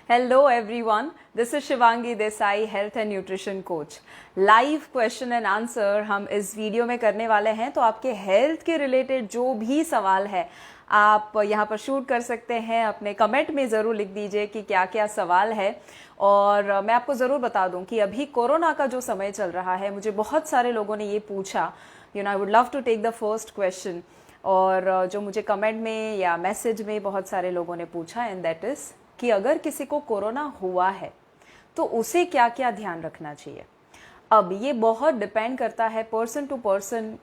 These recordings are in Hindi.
Hello everyone, this is Shivangi Desai, health and nutrition coach. Live question and answer हम इस वीडियो में करने वाले हैं। तो आपके हेल्थ के रिलेटेड जो भी सवाल है आप यहाँ पर शूट कर सकते हैं, अपने कमेंट में ज़रूर लिख दीजिए कि क्या क्या सवाल है। और मैं आपको ज़रूर बता दूं कि अभी कोरोना का जो समय चल रहा है, मुझे बहुत सारे लोगों ने ये पूछा, I would love to take the first question. और जो मुझे कमेंट में या मैसेज में बहुत सारे लोगों ने पूछा, एंड दैट इज़ कि अगर किसी को कोरोना हुआ है तो उसे क्या क्या ध्यान रखना चाहिए। अब ये बहुत डिपेंड करता है, पर्सन टू पर्सन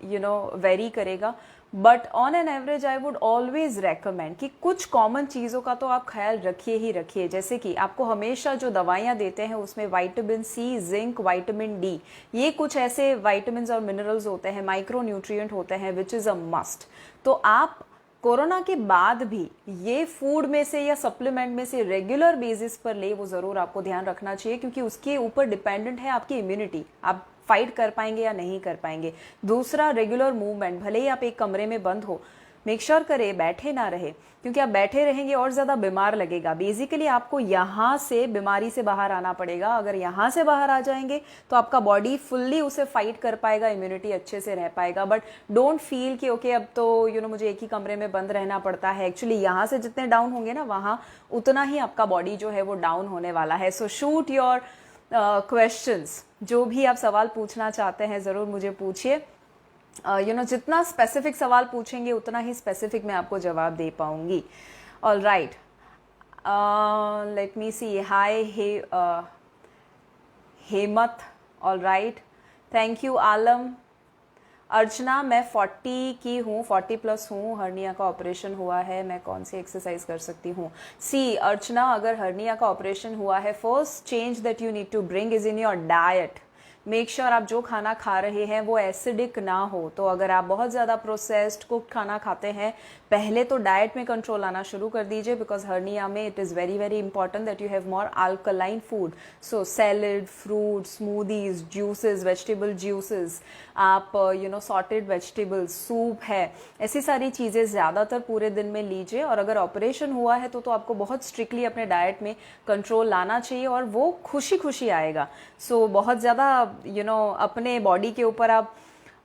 वेरी करेगा, but on an average I would always recommend कि कुछ कॉमन चीज़ों का तो आप ख्याल रखिए ही रखिए। जैसे कि आपको हमेशा जो दवाइयाँ देते हैं उसमें vitamin C, zinc, vitamin D, ये कुछ ऐसे विटामिन और मिनरल्स होते हैं, माइक्रो न्यूट्रिएंट होते हैं, विच इज़ अ मस्ट। तो आप कोरोना के बाद भी ये फूड में से या सप्लीमेंट में से रेगुलर बेसिस पर ले, वो ज़रूर आपको ध्यान रखना चाहिए, क्योंकि उसके ऊपर डिपेंडेंट है आपकी इम्यूनिटी, आप फाइट कर पाएंगे या नहीं कर पाएंगे। दूसरा, रेगुलर मूवमेंट, भले ही आप एक कमरे में बंद हो, मेक श्योर करें बैठे ना रहे, क्योंकि आप बैठे रहेंगे और ज़्यादा बीमार लगेगा। बेसिकली आपको यहाँ से बीमारी से बाहर आना पड़ेगा। अगर यहाँ से बाहर आ जाएंगे तो आपका बॉडी फुल्ली उसे फाइट कर पाएगा, इम्यूनिटी अच्छे से रह पाएगा। बट डोंट फील कि ओके अब तो मुझे एक ही कमरे में बंद रहना पड़ता है। एक्चुअली यहाँ से जितने डाउन होंगे ना, वहाँ उतना ही आपका बॉडी जो है वो डाउन होने वाला है। सो शूट योर क्वेश्चंस, जो भी आप सवाल पूछना चाहते हैं ज़रूर मुझे पूछिए। जितना स्पेसिफिक सवाल पूछेंगे उतना ही स्पेसिफिक मैं आपको जवाब दे पाऊंगी। All right, let me see. Hi Hemat, all right, thank you. Alam, Archana, मैं 40 की हूँ, 40 प्लस हूँ, हर्निया का ऑपरेशन हुआ है, मैं कौन सी एक्सरसाइज कर सकती हूँ। सी अर्चना, अगर हर्निया का ऑपरेशन हुआ है, first change that you need to bring is in your diet. Make sure आप जो खाना खा रहे हैं वो एसिडिक ना हो। तो अगर आप बहुत ज़्यादा प्रोसेस्ड कुक खाना खाते हैं, पहले तो डाइट में कंट्रोल आना शुरू कर दीजिए, बिकॉज हर्निया में it is very very important that you have more alkaline food. So salad, fruit, smoothies, juices, vegetable juices, आप सॉटेड वेजिटेबल्स, सूप है, ऐसी सारी चीज़ें ज़्यादातर पूरे दिन में लीजिए। और अगर ऑपरेशन हुआ है तो आपको बहुत स्ट्रिक्टली अपने डाइट में कंट्रोल लाना चाहिए, और वो खुशी खुशी आएगा। सो बहुत ज़्यादा अपने बॉडी के ऊपर आप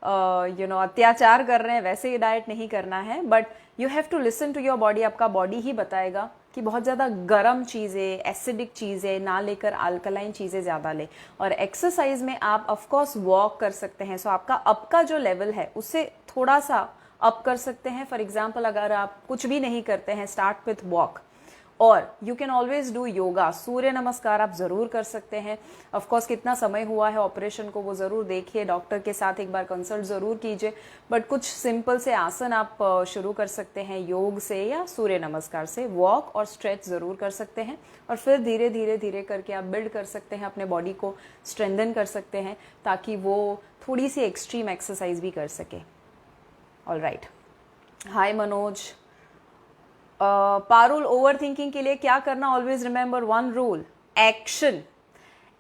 अत्याचार कर रहे हैं वैसे ही डाइट नहीं करना है, but you have to listen to your body. आपका बॉडी ही बताएगा कि बहुत ज़्यादा गर्म चीज़ें, एसिडिक चीज़ें ना लेकर अल्कलाइन चीज़ें ज़्यादा ले। और एक्सरसाइज में आप ऑफकोर्स वॉक कर सकते हैं। सो आपका अप का जो लेवल है उससे थोड़ा सा अप कर सकते हैं। फॉर एग्जाम्पल, अगर आप कुछ भी नहीं करते हैं, स्टार्ट विथ वॉक। और you can always do yoga, surya namaskar आप ज़रूर कर सकते हैं। ऑफकोर्स कितना समय हुआ है ऑपरेशन को वो ज़रूर देखिए, डॉक्टर के साथ एक बार कंसल्ट ज़रूर कीजिए। बट कुछ सिंपल से आसन आप शुरू कर सकते हैं योग से या सूर्य नमस्कार से। वॉक और स्ट्रेच ज़रूर कर सकते हैं, और फिर धीरे धीरे धीरे करके आप बिल्ड कर सकते हैं, अपने बॉडी को स्ट्रेंथन कर सकते हैं, ताकि वो थोड़ी सी एक्सट्रीम एक्सरसाइज भी कर सके। ऑल राइट, हाय मनोज। पारुल, ओवर थिंकिंग के लिए क्या करना? Always remember one rule, action.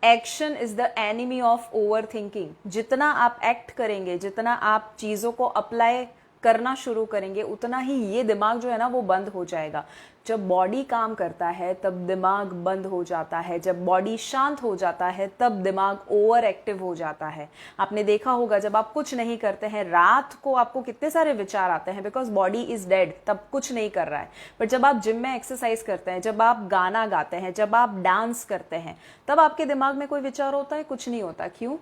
Action is the enemy of over thinking. जितना आप एक्ट करेंगे, जितना आप चीज़ों को अप्लाई करना शुरू करेंगे, उतना ही ये दिमाग जो है ना वो बंद हो जाएगा। जब बॉडी काम करता है तब दिमाग बंद हो जाता है, जब बॉडी शांत हो जाता है तब दिमाग ओवर एक्टिव हो जाता है। आपने देखा होगा जब आप कुछ नहीं करते हैं, रात को आपको कितने सारे विचार आते हैं, बिकॉज बॉडी इज डेड, तब कुछ नहीं कर रहा है। बट जब आप जिम में एक्सरसाइज करते हैं, जब आप गाना गाते हैं, जब आप डांस करते हैं, तब आपके दिमाग में कोई विचार होता है? कुछ नहीं होता। क्यों?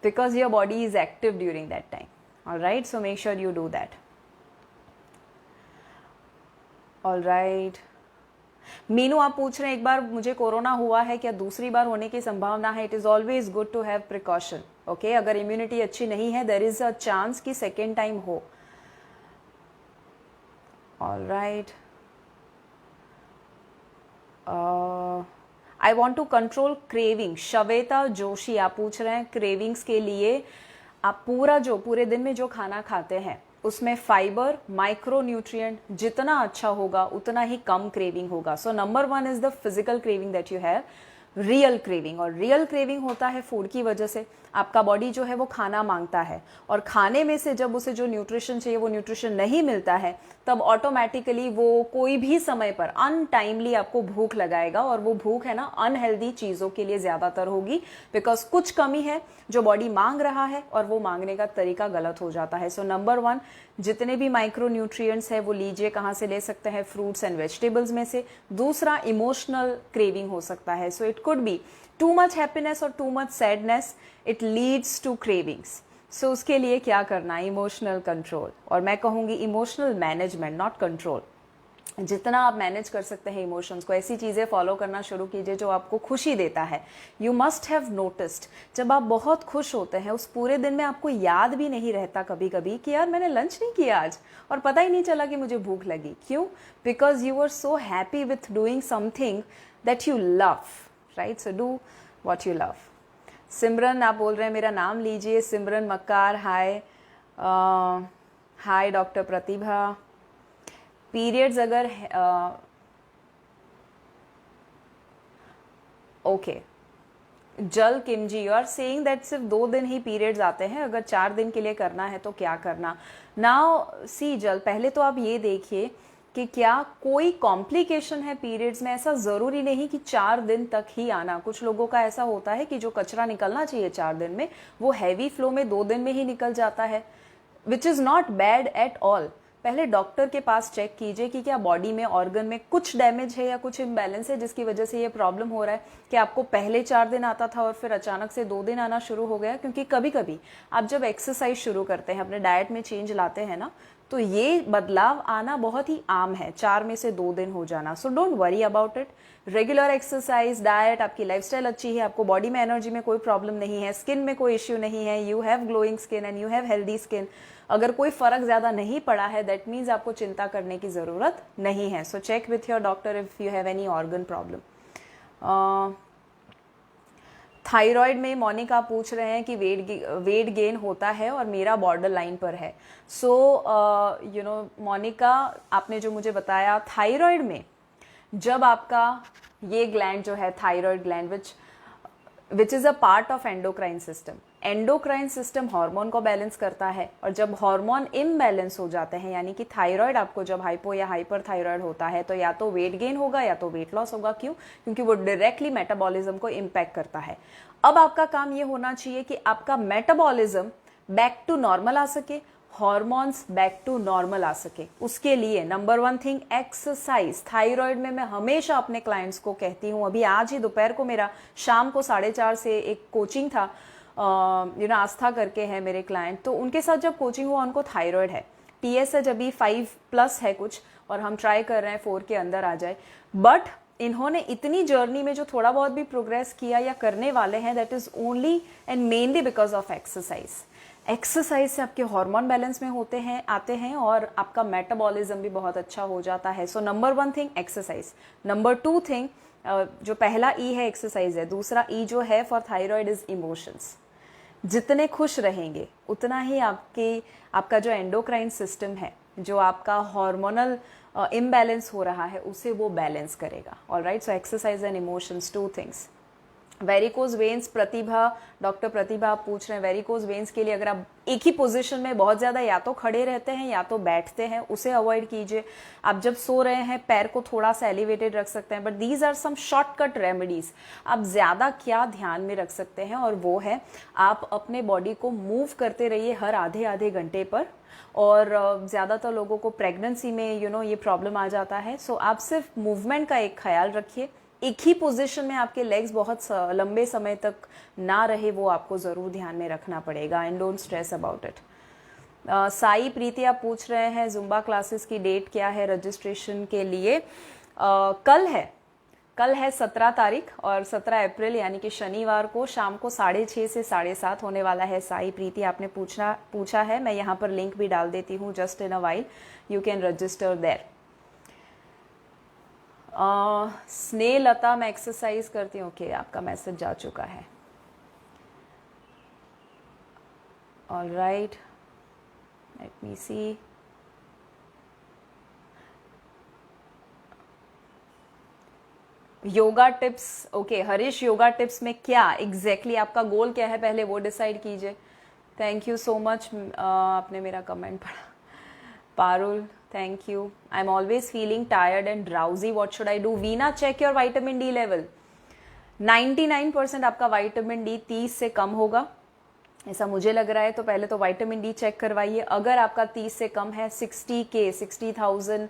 Because your body is active during that time. All right, so make sure you do that. All right. Meenu, आप पूछ रहे हैं एक बार मुझे कोरोना हुआ है, क्या दूसरी बार होने की संभावना है? It is always good to have precaution. Okay, अगर इम्यूनिटी अच्छी नहीं है, देयर इज अ चांस कि सेकेंड टाइम हो। All right, I want to control craving. Shweta Joshi आप पूछ रहे हैं क्रेविंग्स के लिए आप पूरे दिन में जो खाना खाते हैं उसमें फाइबर, माइक्रो न्यूट्रिएंट जितना अच्छा होगा उतना ही कम क्रेविंग होगा। So number 1 is the physical craving that you have. Real craving, और रियल क्रेविंग होता है फूड की वजह से। आपका बॉडी जो है वो खाना मांगता है, और खाने में से जब उसे जो न्यूट्रिशन चाहिए वो न्यूट्रिशन नहीं मिलता है, तब ऑटोमेटिकली वो कोई भी समय पर अनटाइमली आपको भूख लगाएगा, और वो भूख है ना अनहेल्दी चीज़ों के लिए ज़्यादातर होगी, बिकॉज कुछ कमी है जो बॉडी मांग रहा है और वो मांगने का तरीका गलत हो जाता है। सो नंबर 1, जितने भी माइक्रो न्यूट्रिएंट्स है वो लीजिए। कहाँ से ले सकते हैं? फ्रूट्स एंड वेजिटेबल्स में से। दूसरा, इमोशनल क्रेविंग हो सकता है। So it could be too much happiness और too much sadness, it leads to cravings. So उसके लिए क्या करना? इमोशनल कंट्रोल, और मैं कहूँगी इमोशनल मैनेजमेंट, नॉट कंट्रोल। जितना आप मैनेज कर सकते हैं इमोशंस को, ऐसी चीज़ें फॉलो करना शुरू कीजिए जो आपको खुशी देता है। यू मस्ट हैव नोटिस्ड, जब आप बहुत खुश होते हैं उस पूरे दिन में आपको याद भी नहीं रहता कभी कभी कि यार मैंने लंच नहीं किया आज, और पता ही नहीं चला कि मुझे भूख लगी। क्यों? Because you are so happy with doing something that you love, right? So do what you love. Simran आप बोल रहे हैं मेरा नाम लीजिए। Simran Makkar, hi. Hi doctor Pratibha. Periods अगर ओके, जल किम जी, यू आर सेइंग दैट सिर्फ 2 दिन ही पीरियड्स आते हैं, अगर 4 दिन के लिए करना है तो क्या करना? नाउ सी जल, पहले तो आप ये देखिए कि क्या कोई कॉम्प्लिकेशन है पीरियड्स में। ऐसा ज़रूरी नहीं कि 4 दिन तक ही आना। कुछ लोगों का ऐसा होता है कि जो कचरा निकलना चाहिए 4 दिन में, वो हैवी फ्लो में 2 दिन में ही निकल जाता है, which is not bad at all. पहले डॉक्टर के पास चेक कीजिए कि क्या बॉडी में, ऑर्गन में कुछ डैमेज है या कुछ इम्बैलेंस है जिसकी वजह से ये प्रॉब्लम हो रहा है, कि आपको पहले 4 दिन आता था और फिर अचानक से 2 दिन आना शुरू हो गया। क्योंकि कभी कभी आप जब एक्सरसाइज शुरू करते हैं, अपने डाइट में चेंज लाते हैं ना, तो ये बदलाव आना बहुत ही आम है, 4 में से 2 दिन हो जाना। So don't worry about it. Regular exercise, diet, आपकी लाइफस्टाइल अच्छी है, आपको बॉडी में एनर्जी में कोई प्रॉब्लम नहीं है, स्किन में कोई इश्यू नहीं है, you have glowing skin and you have healthy skin, अगर कोई फर्क ज्यादा नहीं पड़ा है, दैट मीन्स आपको चिंता करने की जरूरत नहीं है। So check with your doctor if you have any organ problem. Thyroid में मोनिका पूछ रहे हैं कि वेट गेन होता है और मेरा बॉर्डर लाइन पर है। सो यू नो मोनिका, आपने जो मुझे बताया, थायराइड में जब आपका ये ग्लैंड जो है thyroid gland, which is a part of endocrine system, endocrine system hormone को बैलेंस करता है, और जब हार्मोन इम्बैलेंस हो जाते हैं, यानी कि थायराइड आपको जब हाइपो या हाइपर थायराइड होता है, तो या तो वेट गेन होगा या तो वेट लॉस होगा। क्यों? क्योंकि वो डायरेक्टली मेटाबॉलिज्म को इम्पैक्ट करता है। अब आपका काम ये होना चाहिए कि आपका मेटाबॉलिज्म बैक टू नॉर्मल आ सके, हॉर्मोन्स बैक टू नॉर्मल आ सके। उसके लिए नंबर 1 थिंग, एक्सरसाइज। थायराइड में मैं हमेशा अपने क्लाइंट्स को कहती हूँ, अभी आज ही दोपहर को मेरा शाम को 4:30 से एक कोचिंग था, आस्था करके है मेरे क्लाइंट, तो उनके साथ जब कोचिंग हुआ, उनको थायराइड है, TSH अभी 5+ है कुछ, और हम ट्राई कर रहे हैं 4 के अंदर आ जाए। बट इन्होंने इतनी जर्नी में जो थोड़ा बहुत भी प्रोग्रेस किया या करने वाले हैं, that is only and mainly because of exercise. Exercise से आपके हार्मोन बैलेंस में आते हैं और आपका मेटाबॉलिज्म भी बहुत अच्छा हो जाता है। So number 1 thing exercise. Number 2 thing, जो पहला ई है एक्सरसाइज है, दूसरा ई जो है फॉर थायराइड इज इमोशंस। जितने खुश रहेंगे उतना ही आपका जो एंडोक्राइन सिस्टम है, जो आपका हार्मोनल इम्बैलेंस हो रहा है, उसे वो बैलेंस करेगा। Alright, so exercise and emotions, 2 things. Varicose veins, Pratibha, doctor Pratibha आप पूछ रहे हैं, वेरिकोज वेन्स के लिए अगर आप एक ही पोजीशन में बहुत ज्यादा या तो खड़े रहते हैं या तो बैठते हैं, उसे अवॉइड कीजिए। आप जब सो रहे हैं पैर को थोड़ा सा एलिवेटेड रख सकते हैं, but these are some shortcut remedies. आप ज्यादा क्या ध्यान में रख सकते हैं, और वो है आप अपने बॉडी को मूव करते रहिए हर आधे आधे घंटे पर। और ज्यादातर लोगों को प्रेगनेंसी में ये प्रॉब्लम आ जाता है। सो आप सिर्फ मूवमेंट का एक ख्याल रखिए, एक ही पोजीशन में आपके लेग्स बहुत लंबे समय तक ना रहे, वो आपको जरूर ध्यान में रखना पड़ेगा, and don't stress about it. Sai Preeti आप पूछ रहे हैं जुम्बा क्लासेस की डेट क्या है रजिस्ट्रेशन के लिए? कल है 17 तारीख, और 17 अप्रैल यानी कि शनिवार को शाम को 6:30 से 7:30 होने वाला है। साई प्रीति आपने पूछा है, मैं यहाँ पर लिंक भी डाल देती हूँ, just in a while you can register there. Snehlata, मैं एक्सरसाइज करती हूँ। ओके, आपका मैसेज जा चुका है। All right, let me see. Yoga tips, okay Harish, yoga tips में क्या एग्जैक्टली आपका गोल क्या है पहले वो डिसाइड कीजिए। थैंक यू सो मच, आपने मेरा कमेंट पढ़ा। Parul, thank you. I am always feeling tired and drowsy, what should I do? Veena, check your vitamin D level. 99% आपका विटामिन डी 30 से कम होगा, ऐसा मुझे लग रहा है। तो पहले तो विटामिन डी चेक करवाइए। अगर आपका 30 से कम है, 60,000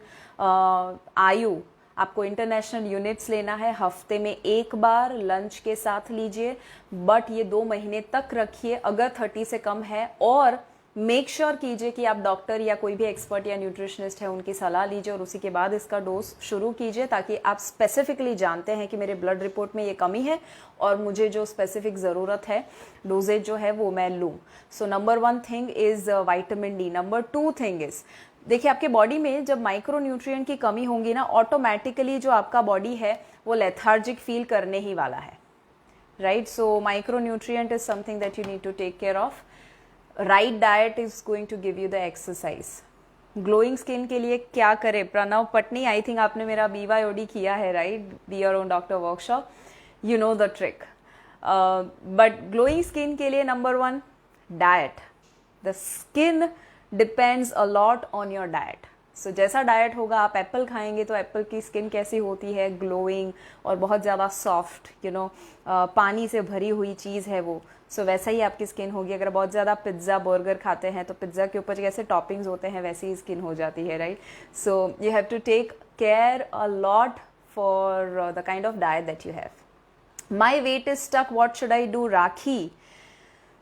आयु, आपको इंटरनेशनल यूनिट्स लेना है। हफ्ते में एक बार लंच के साथ लीजिए, बट ये 2 महीने तक रखिए अगर 30 से कम है। और मेक श्योर कीजिए कि आप डॉक्टर या कोई भी एक्सपर्ट या न्यूट्रिशनिस्ट है उनकी सलाह लीजिए और उसी के बाद इसका डोज शुरू कीजिए, ताकि आप स्पेसिफिकली जानते हैं कि मेरे ब्लड रिपोर्ट में ये कमी है और मुझे जो स्पेसिफिक ज़रूरत है डोजेज जो है वो मैं लूँ। So number 1 thing is vitamin D. Number 2 thing is, देखिए आपके बॉडी में जब माइक्रो न्यूट्रिएंट की कमी होगी ना, ऑटोमेटिकली जो आपका बॉडी है वो लेथार्जिक फील करने ही वाला है, right? So micro nutrient is something that you need to take care of. Right diet is going to give you the exercise. Glowing skin के लिए क्या करें? प्रणव पटनी, आई थिंक आपने मेरा BYOD किया है, right? Be your own doctor workshop, you know the trick. But glowing skin के लिए number 1 diet. The skin depends a lot on your diet. So जैसा डाइट होगा, आप एप्पल खाएंगे तो एप्पल की स्किन कैसी होती है? ग्लोइंग और बहुत ज़्यादा सॉफ्ट, यू नो, पानी से भरी हुई चीज़ है वो। सो वैसा ही आपकी स्किन होगी। अगर बहुत ज़्यादा पिज्ज़ा बर्गर खाते हैं तो पिज्ज़ा के ऊपर जैसे टॉपिंग्स होते हैं वैसी ही स्किन हो जाती है, right? So you have to take care a lot for the kind of diet that you have. My weight is stuck, what should I do? Rakhi,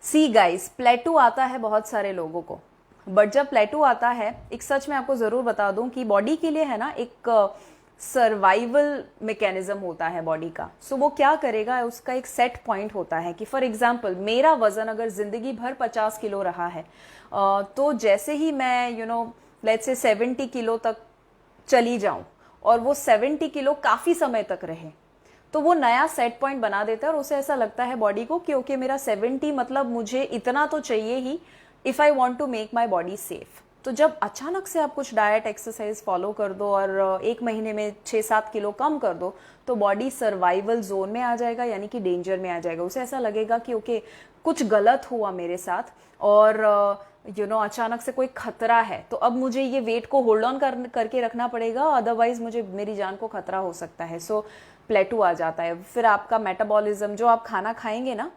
see guys, plateau आता है बहुत सारे लोगों को, बट जब प्लेटू आता है, एक सच मैं आपको ज़रूर बता दूं कि बॉडी के लिए है ना एक सर्वाइवल मैकेनिज्म होता है बॉडी का। सो वो क्या करेगा, उसका एक सेट पॉइंट होता है कि फॉर एग्जांपल मेरा वजन अगर जिंदगी भर 50 किलो रहा है, तो जैसे ही मैं लेट्स से 70 किलो तक चली जाऊं और वो 70 किलो काफ़ी समय तक रहे, तो वो नया सेट पॉइंट बना देता है और उसे ऐसा लगता है बॉडी को कि ओके मेरा 70 मतलब मुझे इतना तो चाहिए ही if I want to make my body safe. तो जब अचानक से आप कुछ डाइट एक्सरसाइज फॉलो कर दो और 1 महीने में 6-7 किलो कम कर दो, तो बॉडी सर्वाइवल जोन में आ जाएगा, यानी कि डेंजर में आ जाएगा। उसे ऐसा लगेगा कि ओके कुछ गलत हुआ मेरे साथ और अचानक से कोई खतरा है, तो अब मुझे ये वेट को होल्ड ऑन करके रखना पड़ेगा, अदरवाइज मुझे मेरी जान को खतरा हो सकता है। सो प्लेटू आ जाता है। फिर आपका मेटाबॉलिज्म, जो आप खाना खाएंगे ना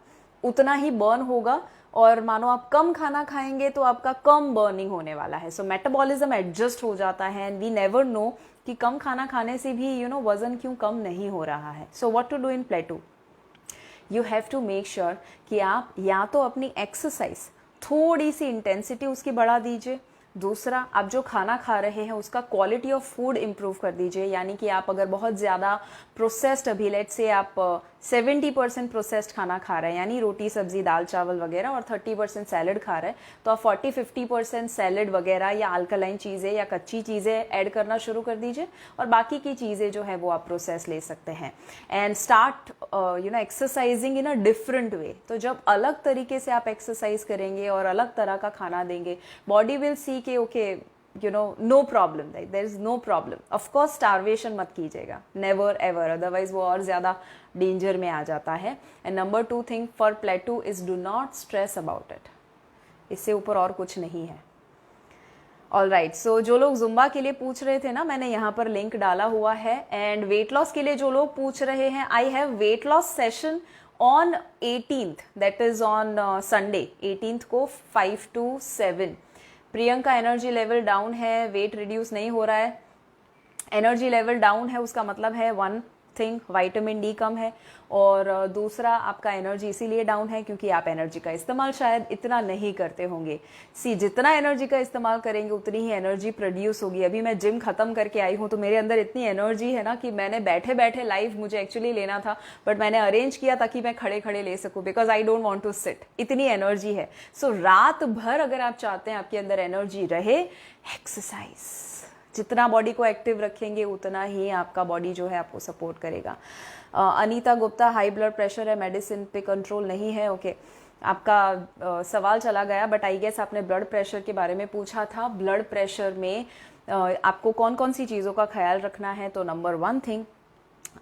उतना ही बर्न होगा, और मानो आप कम खाना खाएंगे तो आपका कम बर्निंग होने वाला है। सो मेटाबॉलिज्म एडजस्ट हो जाता है एंड वी नेवर नो कि कम खाना खाने से भी वजन क्यों कम नहीं हो रहा है। So what to do in plateau? You have to make sure कि आप या तो अपनी एक्सरसाइज थोड़ी सी इंटेंसिटी उसकी बढ़ा दीजिए, दूसरा आप जो खाना खा रहे हैं उसका क्वालिटी ऑफ फूड इंप्रूव कर दीजिए। यानी कि आप अगर बहुत ज़्यादा प्रोसेस्ड, अभी लेट्स से आप 70% प्रोसेस्ड खाना खा रहे हैं, यानी रोटी सब्जी दाल चावल वगैरह, और 30% सैलड खा रहे हैं, तो आप 40-50% सैलड वगैरह या अल्कलाइन चीज़ें या कच्ची चीज़ें ऐड करना शुरू कर दीजिए, और बाकी की चीज़ें जो है वो आप प्रोसेस ले सकते हैं। And start exercising in a different way. तो जब अलग तरीके से आप एक्सरसाइज करेंगे और अलग तरह का खाना देंगे, बॉडी विल सी के okay no problem, there is no problem. Of course starvation मत कीजिएगा, नेवर एवर, अदरवाइज वो और ज़्यादा डेंजर में आ जाता है। And number 2 thing for प्लेटू is do not stress about it. इससे ऊपर और कुछ नहीं है। ऑल राइट, सो जो लोग जुम्बा के लिए पूछ रहे थे ना, मैंने यहाँ पर लिंक डाला हुआ है। एंड वेट लॉस के लिए जो लोग पूछ रहे हैं, I have weight loss session on 18th, that is on Sunday 18th को 5 to 7। Priyanka, energy level down है, वेट रिड्यूस नहीं हो रहा है। एनर्जी लेवल डाउन है उसका मतलब है 1 थिंग विटामिन डी कम है, और दूसरा आपका एनर्जी इसीलिए डाउन है क्योंकि आप एनर्जी का इस्तेमाल शायद इतना नहीं करते होंगे। जितना एनर्जी का इस्तेमाल करेंगे उतनी ही एनर्जी प्रोड्यूस होगी। अभी मैं जिम खत्म करके आई हूँ तो मेरे अंदर इतनी एनर्जी है ना कि मैंने बैठे बैठे लाइव मुझे एक्चुअली लेना था, बट मैंने अरेंज किया ताकि मैं खड़े खड़े ले सकूँ, because I don't want to sit. इतनी एनर्जी है। सो रात भर अगर आप चाहते हैं आपके अंदर एनर्जी रहे, एक्सरसाइज जितना बॉडी को एक्टिव रखेंगे उतना ही आपका बॉडी जो है आपको सपोर्ट करेगा। Anita Gupta, high blood pressure है, मेडिसिन पे कंट्रोल नहीं है। ओके, आपका सवाल चला गया, बट आई गेस आपने ब्लड प्रेशर के बारे में पूछा था। ब्लड प्रेशर में आपको कौन कौन सी चीज़ों का ख्याल रखना है? तो नंबर 1 थिंग,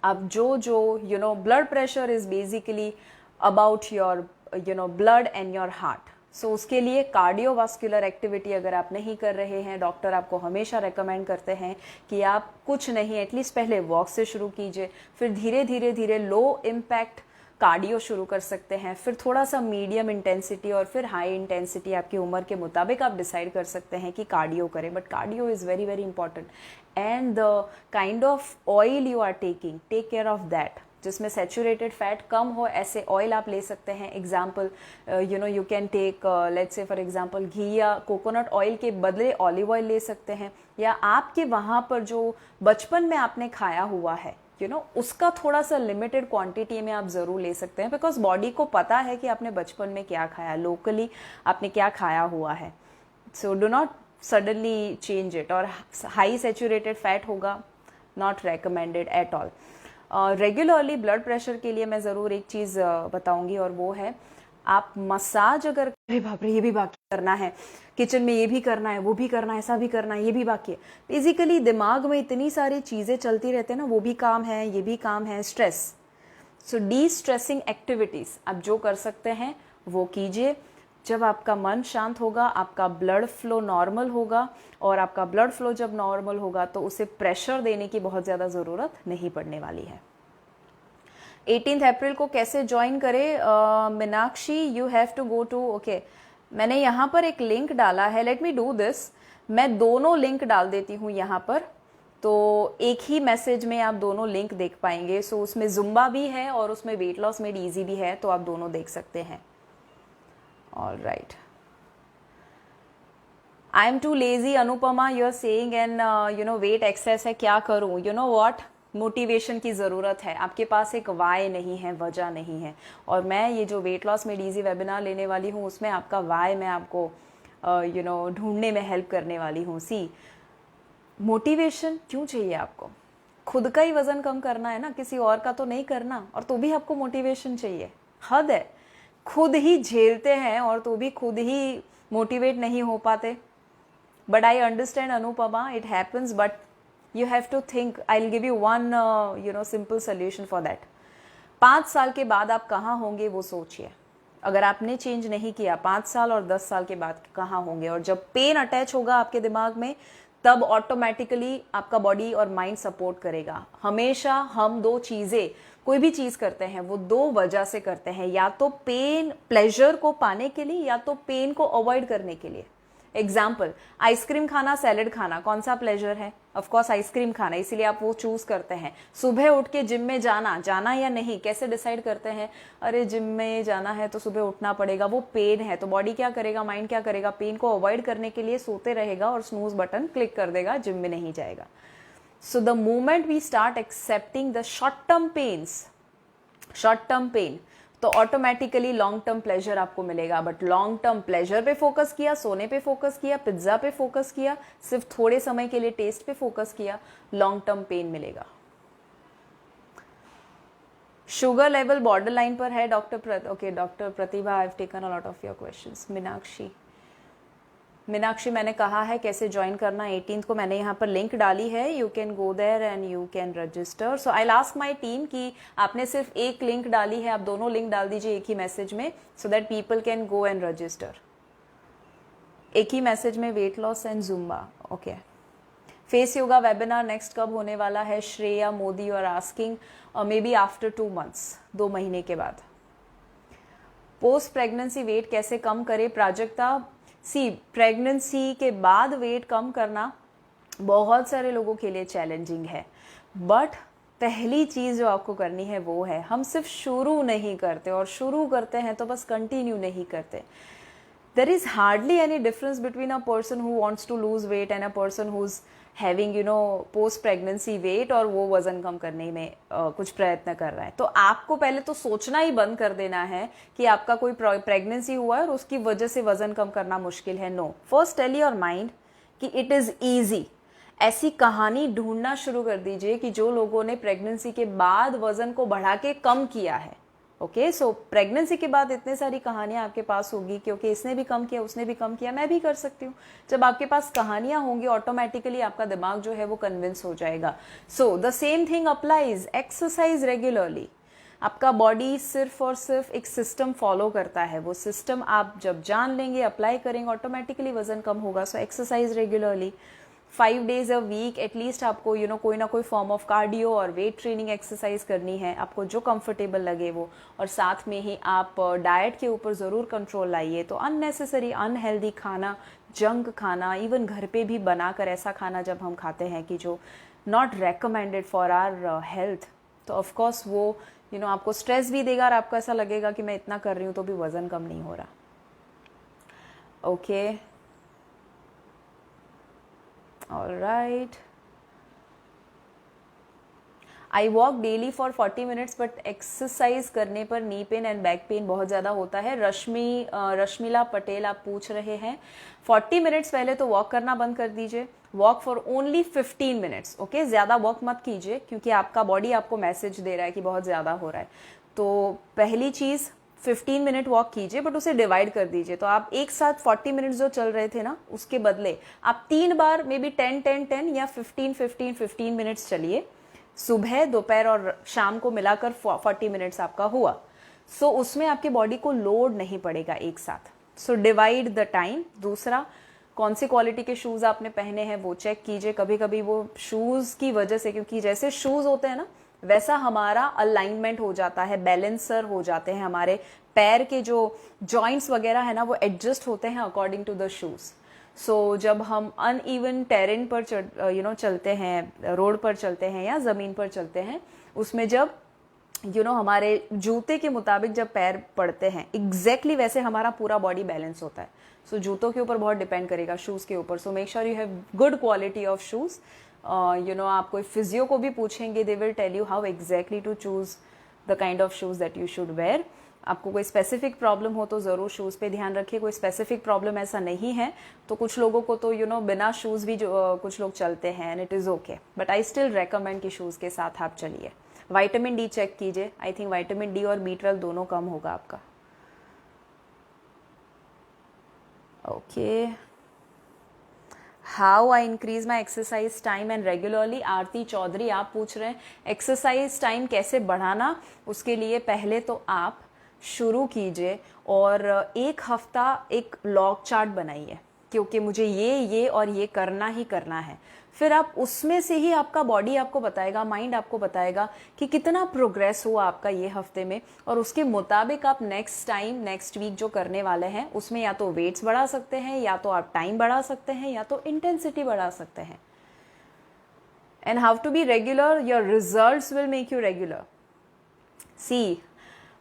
अब जो blood pressure is basically about your blood and your heart. So उसके लिए कार्डियोवास्कुलर एक्टिविटी अगर आप नहीं कर रहे हैं, डॉक्टर आपको हमेशा रेकमेंड करते हैं कि आप कुछ नहीं, एटलीस्ट पहले वॉक से शुरू कीजिए, फिर धीरे धीरे धीरे लो इम्पैक्ट कार्डियो शुरू कर सकते हैं, फिर थोड़ा सा मीडियम इंटेंसिटी और फिर हाई इंटेंसिटी आपकी उम्र के मुताबिक आप डिसाइड कर सकते हैं कि कार्डियो करें। But cardio is very very important and the kind of oil you are taking, take care of that. जिसमें सैचुरेटेड फैट कम हो ऐसे ऑयल आप ले सकते हैं। Example you can take let's say for example ghee या कोकोनट ऑयल के बदले ऑलिव ऑयल ले सकते हैं, या आपके वहाँ पर जो बचपन में आपने खाया हुआ है उसका थोड़ा सा लिमिटेड क्वांटिटी में आप ज़रूर ले सकते हैं, बिकॉज बॉडी को पता है कि आपने बचपन में क्या खाया, लोकली आपने क्या खाया हुआ है। So do not suddenly change it. और हाई सैचुरेटेड फैट होगा not recommended at all. Regularly blood pressure के लिए मैं ज़रूर एक चीज़ बताऊंगी, और वो है आप मसाज अगर, अरे बाप रे ये भी बाकी करना है, किचन में ये भी करना है, वो भी करना है, ऐसा भी करना है, ये भी बाकी है। बेसिकली दिमाग में इतनी सारी चीज़ें चलती रहती है ना, वो भी काम है, ये भी काम है, स्ट्रेस। सो डी स्ट्रेसिंग एक्टिविटीज़ आप जो कर सकते हैं वो कीजिए। जब आपका मन शांत होगा, आपका ब्लड फ्लो नॉर्मल होगा, और आपका ब्लड फ्लो जब नॉर्मल होगा तो उसे प्रेशर देने की बहुत ज़्यादा ज़रूरत नहीं पड़ने वाली है। 18 अप्रैल को कैसे ज्वाइन करें? Meenakshi you have to go to, okay मैंने यहाँ पर एक लिंक डाला है, लेट मी डू दिस। मैं दोनों लिंक डाल देती हूँ यहाँ पर, तो एक ही मैसेज में आप दोनों लिंक देख पाएंगे। सो उसमें जुम्बा भी है और उसमें वेट लॉस मेड इजी भी है, तो आप दोनों देख सकते हैं। All right, I am too lazy Anupama you are saying, and weight excess है, क्या करूँ? व्हाट, मोटिवेशन की ज़रूरत है। आपके पास एक वाई नहीं है, वजह नहीं है, और मैं ये जो wait loss made easy webinar लेने वाली हूँ उसमें आपका वाई मैं आपको ढूंढने में हेल्प करने वाली हूँ। सी, मोटिवेशन क्यों चाहिए आपको? खुद का ही वज़न कम करना है ना, किसी और का तो नहीं करना, और तो भी आपको मोटिवेशन चाहिए? हद है, खुद ही झेलते हैं और तो भी खुद ही मोटिवेट नहीं हो पाते। But I understand Anupama, it happens, but you have to think. I'll give you one simple solution for that. 5 साल के बाद आप कहाँ होंगे वो सोचिए। अगर आपने चेंज नहीं किया 5 साल और 10 साल के बाद कहाँ होंगे? और जब पेन अटैच होगा आपके दिमाग में, तब ऑटोमेटिकली आपका बॉडी और माइंड सपोर्ट करेगा। हमेशा हम दो चीज़ें, कोई भी चीज़ करते हैं वो दो वजह से करते हैं, या तो पेन प्लेजर को पाने के लिए, या तो पेन को अवॉइड करने के लिए। एग्जाम्पल, आइसक्रीम खाना, सैलेड खाना, कौन सा प्लेजर है? ऑफकोर्स आइसक्रीम खाना, इसीलिए आप वो चूज करते हैं। सुबह उठ के जिम में जाना या नहीं, कैसे डिसाइड करते हैं? अरे जिम में जाना है तो सुबह उठना पड़ेगा, वो पेन है, तो बॉडी क्या करेगा, माइंड क्या करेगा? पेन को अवॉइड करने के लिए सोते रहेगा और स्नूज बटन क्लिक कर देगा, जिम में नहीं जाएगा। So the moment we start accepting the short term pain, तो ऑटोमेटिकली लॉन्ग टर्म प्लेजर आपको मिलेगा। बट लॉन्ग टर्म प्लेजर पे फोकस किया, सोने पे फोकस किया, पिज्जा पे फोकस किया, सिर्फ थोड़े समय के लिए टेस्ट पे फोकस किया, लॉन्ग टर्म पेन मिलेगा। शुगर लेवल बॉर्डर लाइन पर है okay doctor Pratibha, I have taken a lot of your questions. Meenakshi मैंने कहा है कैसे ज्वाइन करना, 18 को मैंने यहाँ पर लिंक डाली है, you can go there and you can register. So I ask my team कि आपने सिर्फ एक लिंक डाली है, आप दोनों लिंक डाल दीजिए एक ही मैसेज में, so that people can go and register. एक ही मैसेज में weight loss and Zumba, okay. Face yoga webinar next कब होने वाला है? श्रेया मोदी और asking may be after 2 months, 2 महीने के बाद। पोस्ट प्रेगनेंसी वेट कैसे कम करे? प्राजक्ता, सी प्रेगनेंसी के बाद वेट कम करना बहुत सारे लोगों के लिए चैलेंजिंग है, बट पहली चीज़ जो आपको करनी है वो है, हम सिर्फ शुरू नहीं करते, और शुरू करते हैं तो बस कंटिन्यू नहीं करते। There is hardly any difference between a person who wants to lose weight and a person who is having post pregnancy weight, और वो वज़न कम करने में कुछ प्रयत्न कर रहा है। तो आपको पहले तो सोचना ही बंद कर देना है कि आपका कोई प्रेगनेंसी हुआ है और उसकी वजह से वज़न कम करना मुश्किल है। No, first tell your mind कि इट इज़ ईजी। ऐसी कहानी ढूंढना शुरू कर दीजिए कि जो लोगों ने प्रेगनेंसी के बाद वज़न को बढ़ा के कम किया है, ओके, सो प्रेगनेंसी के बाद इतने सारी कहानियां आपके पास होगी, क्योंकि इसने भी कम किया, उसने भी कम किया, मैं भी कर सकती हूँ। जब आपके पास कहानियां होंगी ऑटोमेटिकली आपका दिमाग जो है वो कन्विंस हो जाएगा। So the same thing applies, exercise regularly. आपका बॉडी सिर्फ और सिर्फ एक सिस्टम फॉलो करता है, वो सिस्टम आप जब जान लेंगे, अप्लाई करेंगे, ऑटोमेटिकली वजन कम होगा। So exercise regularly, 5 days a week at least आपको कोई ना कोई फॉर्म ऑफ कार्डियो और वेट ट्रेनिंग एक्सरसाइज करनी है, आपको जो कंफर्टेबल लगे वो। और साथ में ही आप डाइट के ऊपर ज़रूर कंट्रोल लाइए। तो अननेसेसरी अनहेल्दी खाना, जंक खाना, इवन घर पे भी बनाकर ऐसा खाना जब हम खाते हैं कि जो not recommended for our health, तो ऑफकोर्स वो आपको स्ट्रेस भी देगा और आपको ऐसा लगेगा कि मैं इतना कर रही हूँ तो भी वज़न कम नहीं हो रहा। Okay, all right, I walk daily for 40 minutes but exercise करने पर knee pain and back pain बहुत ज़्यादा होता है। रश्मिला पटेल आप पूछ रहे हैं, 40 मिनट्स पहले तो वॉक करना बंद कर दीजिए, walk for only 15 minutes. Okay, ज़्यादा वॉक मत कीजिए क्योंकि आपका बॉडी आपको मैसेज दे रहा है कि बहुत ज़्यादा हो रहा है। तो पहली चीज़ 15 मिनट वॉक कीजिए, बट उसे डिवाइड कर दीजिए। तो आप एक साथ 40 मिनट्स जो चल रहे थे ना, उसके बदले आप 3 बार मे बी 10-10-10 या 15-15-15 मिनट्स चलिए। सुबह, दोपहर और शाम को मिलाकर 40 मिनट्स आपका हुआ। सो उसमें आपके बॉडी को लोड नहीं पड़ेगा एक साथ। So divide the time. दूसरा, कौन सी क्वालिटी के शूज़ आपने पहने हैं वो चेक कीजिए। कभी कभी वो शूज़ की वजह से, क्योंकि जैसे शूज़ होते हैं ना वैसा हमारा अलाइनमेंट हो जाता है, बैलेंसर हो जाते हैं, हमारे पैर के जो जॉइंट्स वगैरह है ना वो एडजस्ट होते हैं अकॉर्डिंग टू द शूज़। सो जब हम अनइवन टेरेन पर चलते हैं, रोड पर चलते हैं या ज़मीन पर चलते हैं, उसमें जब हमारे जूते के मुताबिक जब पैर पड़ते हैं एग्जैक्टली वैसे हमारा पूरा बॉडी बैलेंस होता है। सो जूतों के ऊपर बहुत डिपेंड करेगा, शूज़ के ऊपर। So make sure you have good quality of shoes. आप कोई फिजियो को भी पूछेंगे, they will tell you how exactly to choose the kind of shoes that you should wear. आपको कोई स्पेसिफिक प्रॉब्लम हो तो ज़रूर शूज़ पे ध्यान रखिए। कोई स्पेसिफिक प्रॉब्लम ऐसा नहीं है तो कुछ लोगों को तो बिना शूज़ भी कुछ लोग चलते हैं, and it is okay, but I still recommend कि शूज़ के साथ आप चलिए। विटामिन डी चेक कीजिए, आई थिंक विटामिन डी और B12 दोनों कम होगा आपका। Okay, how I increase my exercise time and regularly. Aarti Chaudhary आप पूछ रहे हैं एक्सरसाइज टाइम कैसे बढ़ाना। उसके लिए पहले तो आप शुरू कीजिए और एक हफ्ता एक लॉग चार्ट बनाइए, क्योंकि मुझे ये और ये करना ही करना है। फिर आप उसमें से ही आपका बॉडी आपको बताएगा, माइंड आपको बताएगा कि कितना प्रोग्रेस हुआ आपका ये हफ्ते में, और उसके मुताबिक आप नेक्स्ट वीक जो करने वाले हैं उसमें या तो वेट्स बढ़ा सकते हैं, या तो आप टाइम बढ़ा सकते हैं, या तो इंटेंसिटी बढ़ा सकते हैं। And how to be regular, your results will make you regular. See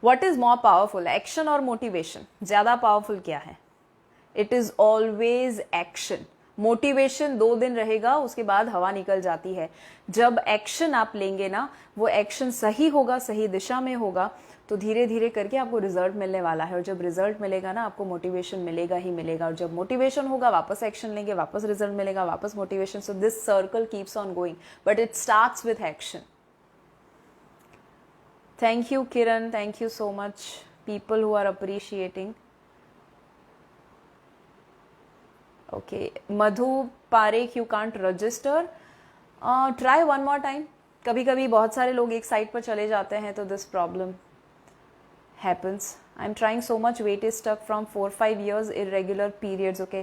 what is more powerful, action और मोटिवेशन? ज्यादा पावरफुल क्या है? It is always action. Motivation 2 दिन रहेगा, उसके बाद हवा निकल जाती है। जब एक्शन आप लेंगे ना, वो एक्शन सही होगा, सही दिशा में होगा, तो धीरे धीरे करके आपको रिजल्ट मिलने वाला है। और जब रिजल्ट मिलेगा ना, आपको मोटिवेशन मिलेगा ही मिलेगा। और जब मोटिवेशन होगा, वापस एक्शन लेंगे, वापस रिजल्ट मिलेगा, वापस motivation. So this circle keeps on going, but it starts with action. Thank you Kiran, thank you so much, people who are appreciating. Okay, Madhu Parekh, you can't register. Try one more time. कभी कभी बहुत सारे लोग एक साइट पर चले जाते हैं तो this problem happens. I'm trying so much, weight is stuck from 4-5 years, irregular periods. Okay,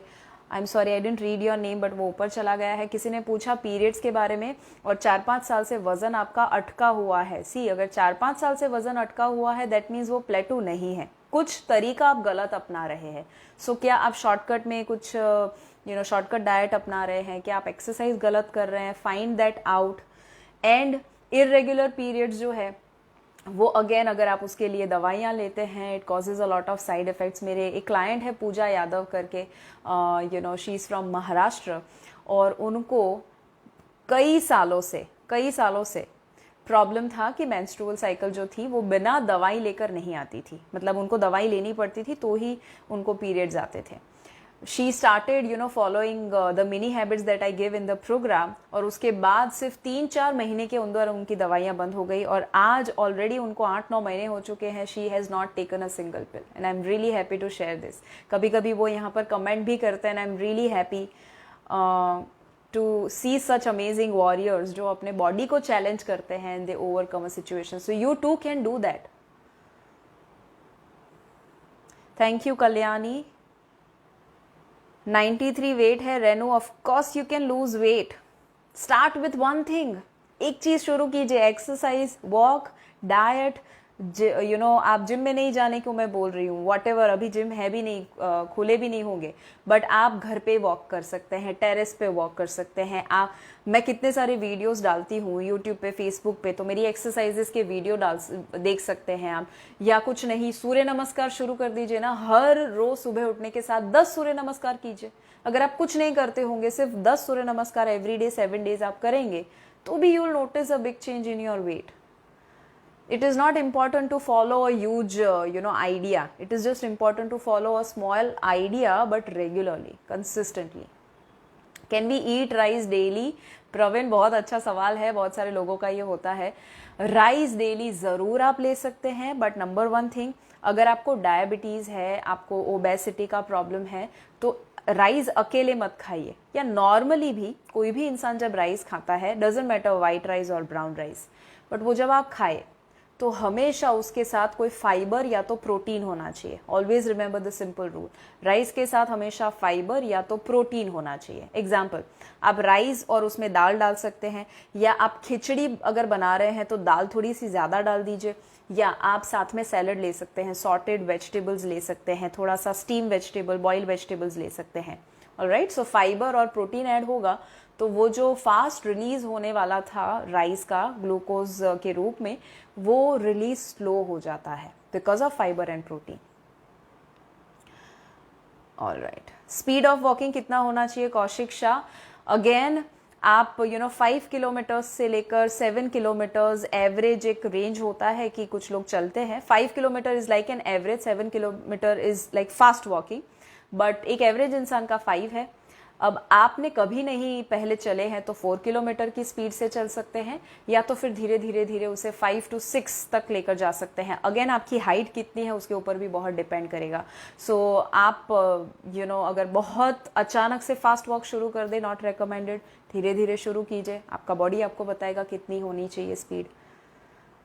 I'm sorry I didn't read your name, but वो ऊपर चला गया है। किसी ने पूछा पीरियड्स के बारे में और 4-5 साल से वजन आपका अटका हुआ है। सी, अगर 4-5 साल से वजन अटका हुआ है दैट मीन्स वो प्लेटू नहीं है, कुछ तरीका आप गलत अपना रहे हैं। सो क्या आप शॉर्टकट में कुछ शॉर्टकट डाइट अपना रहे हैं, क्या आप एक्सरसाइज गलत कर रहे हैं? Find that out. And irregular periods जो है वो अगेन अगर आप उसके लिए दवाइयाँ लेते हैं, it causes a lot of side effects. मेरे एक क्लाइंट है पूजा यादव करके, शी इज़ फ्रॉम महाराष्ट्र, और उनको कई सालों से प्रॉब्लम था कि मेंस्ट्रुअल साइकिल जो थी वो बिना दवाई लेकर नहीं आती थी। मतलब उनको दवाई लेनी पड़ती थी तो ही उनको पीरियड्स आते थे। She started following the mini habits that I give in the program, और उसके बाद सिर्फ 3-4 महीने के अंदर उनकी दवाइयाँ बंद हो गई और आज ऑलरेडी उनको 8-9 महीने हो चुके हैं. She has not taken a single pill and I am really happy to share this. कभी कभी वो यहाँ पर कमेंट भी करते हैं and I am really happy to see such amazing warriors जो अपने बॉडी को चैलेंज करते हैं and they overcome a situation. So you too can do that. Thank you Kalyani. 93 weight है Renu. Of course you can lose weight. Start with one thing. एक चीज शुरू कीजिए, एक्सरसाइज, वॉक, डाइट. आप जिम में नहीं जाने को मैं बोल रही हूँ, वॉट एवर, अभी जिम है भी नहीं, खुले भी नहीं होंगे, बट आप घर पे वॉक कर सकते हैं, टेरेस पे वॉक कर सकते हैं. मैं कितने सारे वीडियोस डालती हूँ यूट्यूब पे, फेसबुक पे, तो मेरी एक्सरसाइजेस के वीडियो देख सकते हैं आप. या कुछ नहीं, सूर्य नमस्कार शुरू कर दीजिए ना. हर रोज सुबह उठने के साथ 10 सूर्य नमस्कार कीजिए. अगर आप कुछ नहीं करते होंगे, सिर्फ 10 सूर्य नमस्कार एवरी डे 7 डेज आप करेंगे, तो भी you will notice a big change in your weight. It is not important to follow a huge, idea. It is just important to follow a small idea, but regularly, consistently. Can we eat rice daily? Praveen, बहुत अच्छा सवाल है, बहुत सारे लोगों का ये होता है. राइस डेली ज़रूर आप ले सकते हैं, बट नंबर 1 थिंग, अगर आपको डायबिटीज़ है, आपको ओबेसिटी का प्रॉब्लम है, तो राइस अकेले मत खाइए. या नॉर्मली भी कोई भी इंसान जब राइस खाता है, डजेंट मैटर वाइट राइस और ब्राउन राइस, बट वो जब आप खाए तो हमेशा उसके साथ कोई फाइबर या तो प्रोटीन होना चाहिए. Always remember the simple rule. Rice के साथ हमेशा फाइबर या तो प्रोटीन होना चाहिए. एग्जाम्पल, आप राइस और उसमें दाल डाल सकते हैं, या आप खिचड़ी अगर बना रहे हैं तो दाल थोड़ी सी ज़्यादा डाल दीजिए, या आप साथ में सैलड ले सकते हैं, सॉर्टेड वेजिटेबल्स ले सकते हैं, थोड़ा सा स्टीम वेजिटेबल, बॉइल्ड वेजिटेबल्स ले सकते हैं. ऑलराइट, सो फाइबर और प्रोटीन ऐड होगा तो वो जो फास्ट रिलीज होने वाला था राइस का ग्लूकोज के रूप में, वो रिलीज स्लो हो जाता है because of fibre and protein. Alright, speed of walking कितना होना चाहिए कौशिक शाह? अगेन आप 5 किलोमीटर्स से लेकर 7 किलोमीटर्स एवरेज एक रेंज होता है कि कुछ लोग चलते हैं. 5 kilometre is like an average, 7 kilometre is like fast walking, but एक एवरेज इंसान का 5 है. अब आपने कभी नहीं पहले चले हैं तो 4 किलोमीटर की स्पीड से चल सकते हैं, या तो फिर धीरे धीरे धीरे उसे 5 to 6 तक लेकर जा सकते हैं. अगेन आपकी हाइट कितनी है उसके ऊपर भी बहुत डिपेंड करेगा. सो आप अगर बहुत अचानक से फास्ट वॉक शुरू कर दे, नॉट रिकमेंडेड. धीरे धीरे शुरू कीजिए, आपका बॉडी आपको बताएगा कितनी होनी चाहिए स्पीड.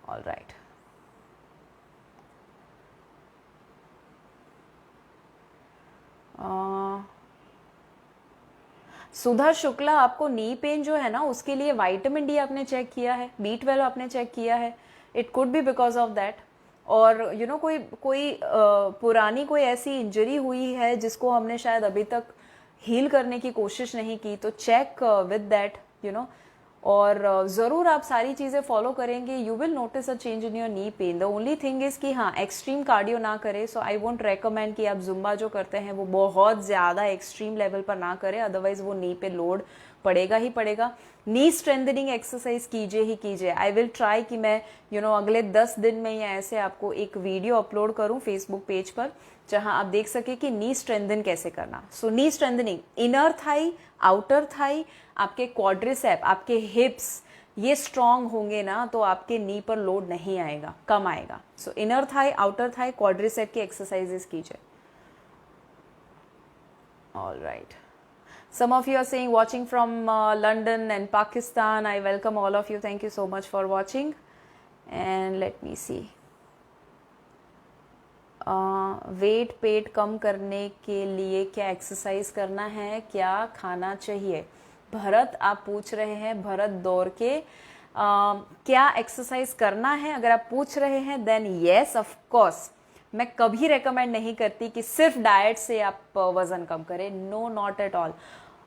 ऑलराइट, सुधा शुक्ला, आपको नी पेन जो है ना, उसके लिए विटामिन डी आपने चेक किया है, B12 आपने चेक किया है? It could B because of that. और कोई पुरानी कोई ऐसी इंजरी हुई है जिसको हमने शायद अभी तक हील करने की कोशिश नहीं की, तो चेक विद दैट. और ज़रूर आप सारी चीज़ें फॉलो करेंगे, you will notice a change in your knee pain. The only thing is कि हाँ, एक्सट्रीम कार्डियो ना करें. सो आई वोंट रेकमेंड कि आप जुम्बा जो करते हैं वो बहुत ज़्यादा एक्सट्रीम लेवल पर ना करें, अदरवाइज वो नी पे लोड पड़ेगा ही पड़ेगा. नी स्ट्रेंथनिंग एक्सरसाइज कीजिए ही कीजिए. आई विल ट्राई कि मैं अगले 10 दिन में या ऐसे आपको एक वीडियो अपलोड करूं फेसबुक पेज पर, जहां आप देख सके कि नी स्ट्रेंथन कैसे करना. So knee strengthening, inner thigh, outer thigh, आपके क्वाड्रिसेप, आपके हिप्स, ये स्ट्रांग होंगे ना तो आपके नी पर लोड नहीं आएगा, कम आएगा. So inner thigh, outer thigh, quadricep की एक्सरसाइजेस कीजिए. All right, some of you are saying watching from London and Pakistan. I welcome all of you. Thank you so much for watching. And let me see. Weight पेट कम करने के लिए क्या एक्सरसाइज करना है, क्या खाना चाहिए? भरत आप पूछ रहे हैं, भरत दौर के क्या एक्सरसाइज करना है अगर आप पूछ रहे हैं, देन येस ऑफ कोर्स. मैं कभी रेकमेंड नहीं करती कि सिर्फ डाइट से आप वजन कम करें. No, not at all.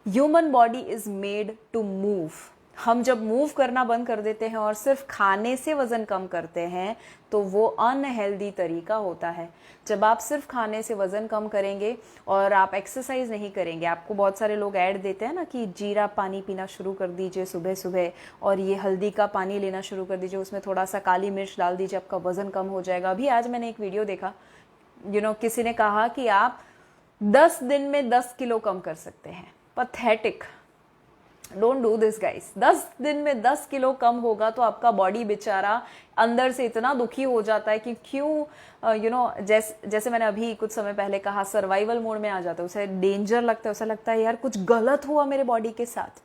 Human body is made to move. हम जब मूव करना बंद कर देते हैं और सिर्फ खाने से वजन कम करते हैं तो वो अनहेल्दी तरीका होता है. जब आप सिर्फ खाने से वजन कम करेंगे और आप एक्सरसाइज नहीं करेंगे, आपको बहुत सारे लोग ऐड देते हैं ना कि जीरा पानी पीना शुरू कर दीजिए सुबह सुबह, और ये हल्दी का पानी लेना शुरू कर दीजिए, उसमें थोड़ा सा काली मिर्च डाल दीजिए, आपका वजन कम हो जाएगा. अभी आज मैंने एक वीडियो देखा, किसी ने कहा कि आप 10 दिन में 10 किलो कम कर सकते हैं। Pathetic, don't do this guys. 10 दिन में 10 किलो कम होगा तो आपका बॉडी बेचारा अंदर से इतना दुखी हो जाता है कि क्यों जैसे मैंने अभी कुछ समय पहले कहा, सर्वाइवल मोड में आ जाता है, उसे डेंजर लगता है, उसे लगता है यार कुछ गलत हुआ मेरे बॉडी के साथ।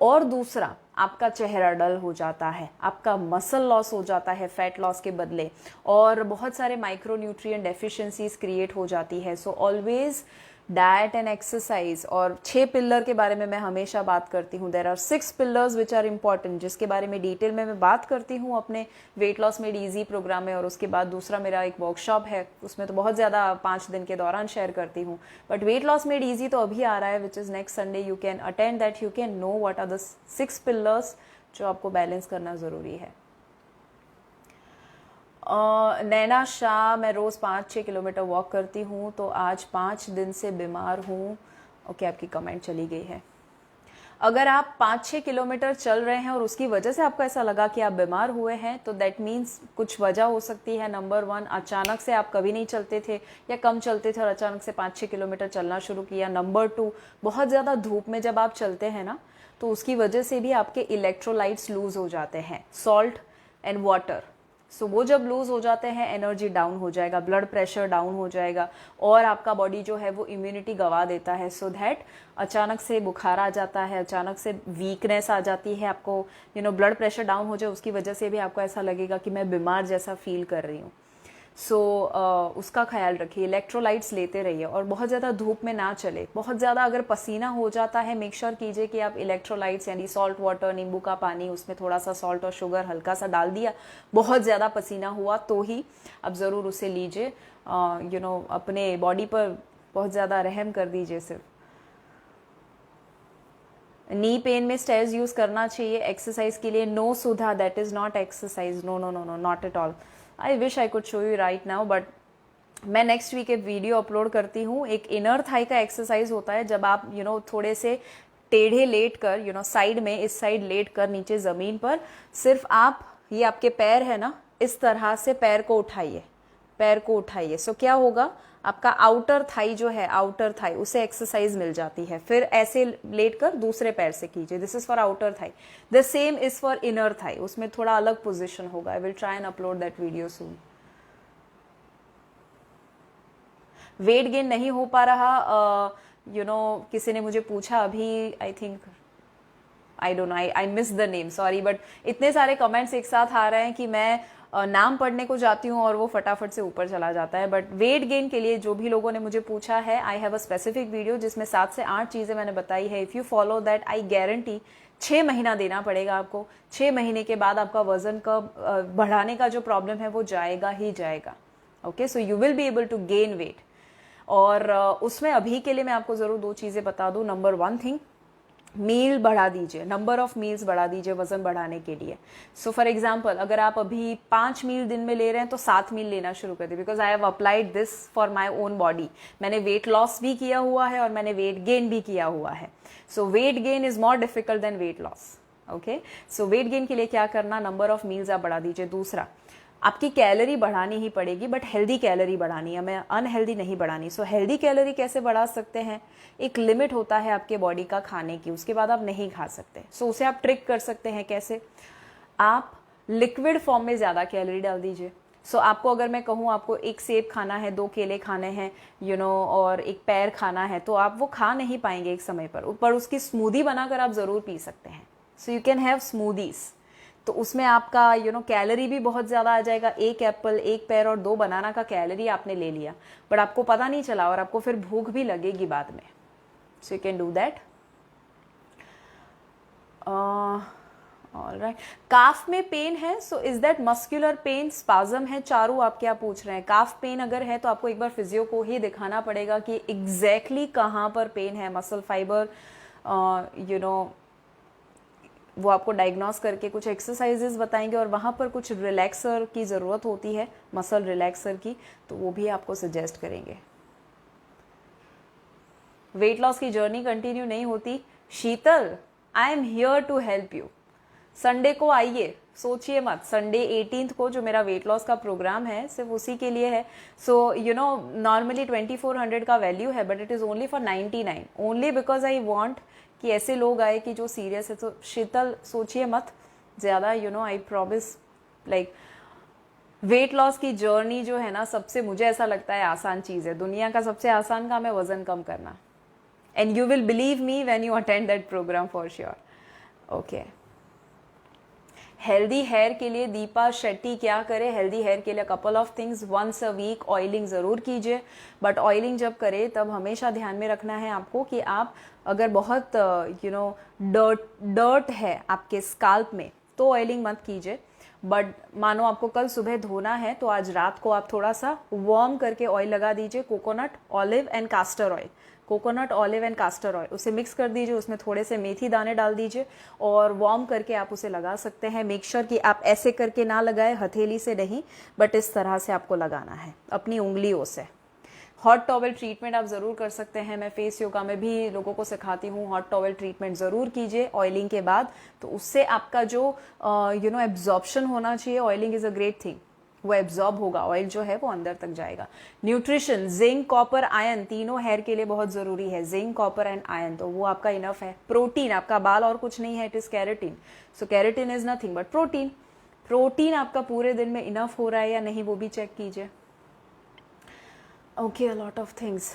और दूसरा, आपका चेहरा डल हो जाता है, आपका मसल लॉस हो जाता है फैट लॉस के बदले, और बहुत सारे माइक्रोन्यूट्रिएंट डेफिशिएंसीज क्रिएट हो जाती है। So always diet and exercise. और 6 पिलर के बारे में मैं हमेशा बात करती हूँ। There are 6 pillars which are important, जिसके बारे में डिटेल में मैं बात करती हूँ अपने weight loss made easy program में। और उसके बाद दूसरा मेरा एक वर्कशॉप है, उसमें तो बहुत ज़्यादा 5 दिन के दौरान शेयर करती हूँ। But weight loss made easy तो अभी आ रहा है, which is next Sunday. You can attend that, you can know what are the 6 pillars जो आपको बैलेंस करना ज़रूरी है। नैना शाह, मैं रोज़ 5-6 किलोमीटर वॉक करती हूँ तो आज 5 दिन से बीमार हूँ। ओके, आपकी कमेंट चली गई है। अगर आप 5-6 किलोमीटर चल रहे हैं और उसकी वजह से आपको ऐसा लगा कि आप बीमार हुए हैं, तो दैट मीन्स कुछ वजह हो सकती है। नंबर 1, अचानक से आप कभी नहीं चलते थे या कम चलते थे और अचानक से 5-6 किलोमीटर चलना शुरू किया। नंबर 2, बहुत ज़्यादा धूप में जब आप चलते हैं ना, तो उसकी वजह से भी आपके इलेक्ट्रोलाइट्स लूज हो जाते हैं, सॉल्ट एंड वाटर। सो वो जब लूज हो जाते हैं, एनर्जी डाउन हो जाएगा, ब्लड प्रेशर डाउन हो जाएगा, और आपका बॉडी जो है वो इम्यूनिटी गवा देता है। सो दैट अचानक से बुखार आ जाता है, अचानक से वीकनेस आ जाती है, आपको ब्लड प्रेशर डाउन हो जाए, उसकी वजह से भी आपको ऐसा लगेगा कि मैं बीमार जैसा फील कर रही हूँ। सो उसका ख्याल रखिए, इलेक्ट्रोलाइट्स लेते रहिए और बहुत ज़्यादा धूप में ना चले। बहुत ज़्यादा अगर पसीना हो जाता है, मेक श्योर कीजिए कि आप इलेक्ट्रोलाइट्स यानी सॉल्ट वाटर, नींबू का पानी, उसमें थोड़ा सा सॉल्ट और शुगर हल्का सा डाल दिया। बहुत ज़्यादा पसीना हुआ तो ही आप ज़रूर उसे लीजिए। अपने बॉडी पर बहुत ज़्यादा रहम कर दीजिए। सिर्फ नी पेन में स्टेयर्स यूज़ करना चाहिए एक्सरसाइज के लिए। No Sudha, that is not exercise, no no no no, not at all. I wish I could show you right now, but मैं नेक्स्ट वीक एक वीडियो अपलोड करती हूँ। एक इनर थाई का एक्सरसाइज होता है, जब आप थोड़े से टेढ़े लेट कर साइड में, इस साइड लेट कर नीचे ज़मीन पर, सिर्फ आप ये आपके पैर है ना, इस तरह से पैर को उठाइए, पैर को उठाइए। सो क्या होगा, आपका आउटर थाई जो है, आउटर थाई, उसे एक्सरसाइज मिल जाती है। फिर ऐसे लेट कर दूसरे पैर से कीजिए। This is for outer thigh. The same is for inner thigh, उसमें थोड़ा अलग पोजिशन होगा। I will try and upload that video soon. Weight gain नहीं हो पा रहा, किसी ने मुझे पूछा अभी, I think, I don't know, I miss the name, sorry, but इतने सारे कमेंट्स एक साथ आ रहे हैं कि मैं नाम पढ़ने को जाती हूँ और वो फटाफट से ऊपर चला जाता है। बट वेट गेन के लिए जो भी लोगों ने मुझे पूछा है, I have a specific video जिसमें 7 से 8 चीज़ें मैंने बताई है। If you follow that, I guarantee 6 महीना देना पड़ेगा आपको। 6 महीने के बाद आपका वजन का बढ़ाने का जो प्रॉब्लम है वो जाएगा ही जाएगा। Okay, so you will be able to gain weight. और उसमें अभी के लिए मैं आपको ज़रूर 2 चीज़ें बता दूँ। नंबर 1 थिंग, मील बढ़ा दीजिए, नंबर ऑफ मील्स बढ़ा दीजिए वजन बढ़ाने के लिए। सो फॉर एग्जांपल, अगर आप अभी 5 मील दिन में ले रहे हैं तो 7 मील लेना शुरू कर दीजिए। Because I have applied this for my own body. मैंने वेट लॉस भी किया हुआ है और मैंने वेट गेन भी किया हुआ है। So weight gain is more difficult than weight loss. Okay, so weight gain के लिए क्या करना, नंबर ऑफ मील्स आप बढ़ा दीजिए। दूसरा, आपकी कैलोरी बढ़ानी ही पड़ेगी, बट हेल्दी कैलोरी बढ़ानी है, हमें अनहेल्दी नहीं बढ़ानी। सो हेल्दी कैलोरी कैसे बढ़ा सकते हैं, एक लिमिट होता है आपके बॉडी का खाने की, उसके बाद आप नहीं खा सकते। सो उसे आप ट्रिक कर सकते हैं। कैसे, आप लिक्विड फॉर्म में ज़्यादा कैलोरी डाल दीजिए। सो आपको अगर मैं कहूँ आपको 1 सेब खाना है, 2 केले खाने हैं और 1 पैर खाना है, तो आप वो खा नहीं पाएंगे एक समय पर उसकी स्मूदी बनाकर आप ज़रूर पी सकते हैं। सो यू कैन हैव स्मूदीज। तो उसमें आपका कैलोरी भी बहुत ज़्यादा आ जाएगा। 1 एप्पल, 1 पैर और 2 बनाना का कैलोरी आपने ले लिया, बट आपको पता नहीं चला और आपको फिर भूख भी लगेगी बाद में। So you can do that. Alright, calf में पेन है, so is that muscular pain, spasm है? चारू आप क्या पूछ रहे हैं? काफ पेन अगर है तो आपको एक बार फिजियो को ही दिखाना पड़ेगा कि एग्जैक्टली कहाँ पर पेन है। मसल फाइबर वो आपको डायग्नोस करके कुछ एक्सरसाइजेस बताएंगे और वहाँ पर कुछ रिलैक्सर की ज़रूरत होती है, मसल रिलैक्सर की, तो वो भी आपको सजेस्ट करेंगे। वेट लॉस की जर्नी कंटिन्यू नहीं होती, Sheetal, I am here to help you. Sunday को आइए, सोचिए मत, संडे 18th को जो मेरा वेट लॉस का प्रोग्राम है सिर्फ उसी के लिए है। सो यू नो नॉर्मली 2400 का वैल्यू है, but it is only for 99, only because I want कि ऐसे लोग आए कि जो सीरियस है। तो शीतल सोचिए मत ज़्यादा, you know I promise, like wait loss की जर्नी जो है ना, सबसे मुझे ऐसा लगता है आसान चीज़ है। दुनिया का सबसे आसान काम है वज़न कम करना, and you will believe me when you attend that program for sure. Okay, healthy hair के लिए दीपा शेट्टी क्या करे? हेल्दी हेयर के लिए couple of things, once a week oiling ज़रूर कीजिए, बट ऑयलिंग जब करे तब हमेशा ध्यान में रखना है आपको कि आप अगर बहुत यू नो डर्ट है आपके स्काल्प में तो ऑयलिंग मत कीजिए। बट मानो आपको कल सुबह धोना है तो आज रात को आप थोड़ा सा वार्म करके ऑयल लगा दीजिए, coconut olive and caster oil, coconut olive and caster oil, उसे मिक्स कर दीजिए, उसमें थोड़े से मेथी दाने डाल दीजिए और वार्म करके आप उसे लगा सकते हैं। मेक श्योर कि आप ऐसे करके ना लगाए, हथेली से नहीं, बट इस तरह से आपको लगाना है अपनी उंगलियों से। हॉट टॉवेल ट्रीटमेंट आप ज़रूर कर सकते हैं, मैं फेस योगा में भी लोगों को सिखाती हूँ। हॉट टॉवेल ट्रीटमेंट ज़रूर कीजिए ऑयलिंग के बाद, तो उससे आपका जो यू नो एब्जॉर्प्शन होना चाहिए, oiling is a great thing, वो एब्जॉर्ब होगा, ऑयल जो है वो अंदर तक जाएगा। न्यूट्रिशन, जिंक, कॉपर, आयरन तीनों हेयर के लिए बहुत ज़रूरी है, जिंक, कॉपर एंड आयरन, तो वो आपका इनफ है। प्रोटीन, आपका बाल और कुछ नहीं है, it is keratin, so keratin is nothing but protein. Protein आपका पूरे दिन में इनफ हो रहा है या नहीं वो भी चेक कीजिए। Okay, a lot of things.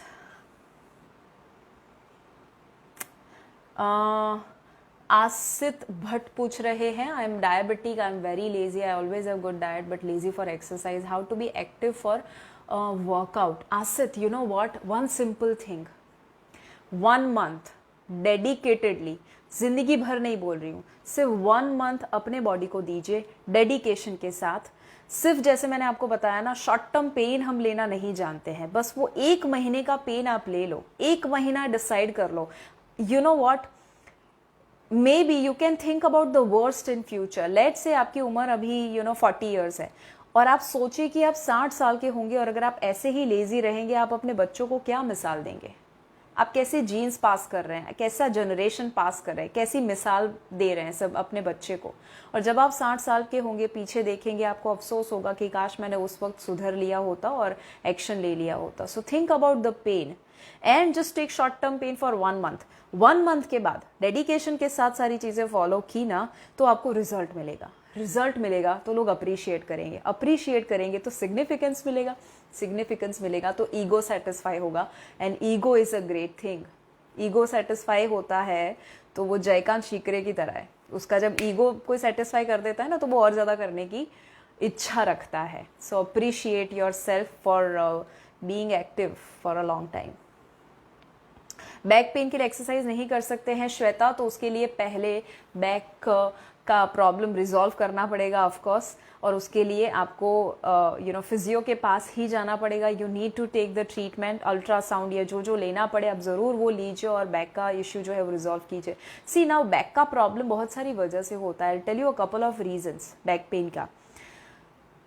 Asit Bhatt पूछ रहे हैं, I am diabetic, I am very lazy, I always have good diet but lazy for exercise, how to be active for workout? Asit, you know what, one simple thing, 1 month dedicatedly, जिंदगी भर नहीं बोल रही हूँ, सिर्फ 1 month अपने बॉडी को दीजिए डेडिकेशन के साथ। सिर्फ जैसे मैंने आपको बताया ना, शॉर्ट टर्म पेन हम लेना नहीं जानते हैं, बस वो 1 महीने का पेन आप ले लो, 1 महीना डिसाइड कर लो। You know what, maybe you can think about the worst in future. Let's say आपकी उम्र अभी यू नो 40 years है और आप सोचिए कि आप 60 साल के होंगे और अगर आप ऐसे ही लेजी रहेंगे, आप अपने बच्चों को क्या मिसाल देंगे? आप कैसे जीन्स पास कर रहे हैं, कैसा जनरेशन पास कर रहे हैं, कैसी मिसाल दे रहे हैं सब अपने बच्चे को? और जब आप 60 साल के होंगे, पीछे देखेंगे, आपको अफसोस होगा कि काश मैंने उस वक्त सुधर लिया होता और एक्शन ले लिया होता। So think about the pain and just take short term pain for 1 month। 1 month के बाद डेडिकेशन के साथ सारी चीज़ें फॉलो की ना, तो आपको रिजल्ट मिलेगा। रिजल्ट मिलेगा तो लोग अप्रिशिएट करेंगे, अप्रिशिएट करेंगे तो सिग्निफिकेंस मिलेगा, सिग्निफिकेंस मिलेगा तो ईगो सेटिस्फाई होगा, and ego is a great thing. Ego satisfy होता है तो वो जयकांत शिकरे की तरह है, उसका जब ईगो कोई सेटिस्फाई कर देता है ना, तो वो और ज़्यादा करने की इच्छा रखता है। सो appreciate your self for being active for a long time. Back pain के लिए एक्सरसाइज नहीं कर सकते हैं श्वेता, तो उसके लिए पहले बैक का प्रॉब्लम रिजॉल्व करना पड़ेगा ऑफ कोर्स, और उसके लिए आपको यू नो फिजियो के पास ही जाना पड़ेगा। You need to take the treatment, ultrasound या जो लेना पड़े आप ज़रूर वो लीजिए और बैक का इश्यू जो है वो रिजॉल्व कीजिए। सी नाउ, बैक का प्रॉब्लम बहुत सारी वजह से होता है। Tell you a couple of reasons back pain का।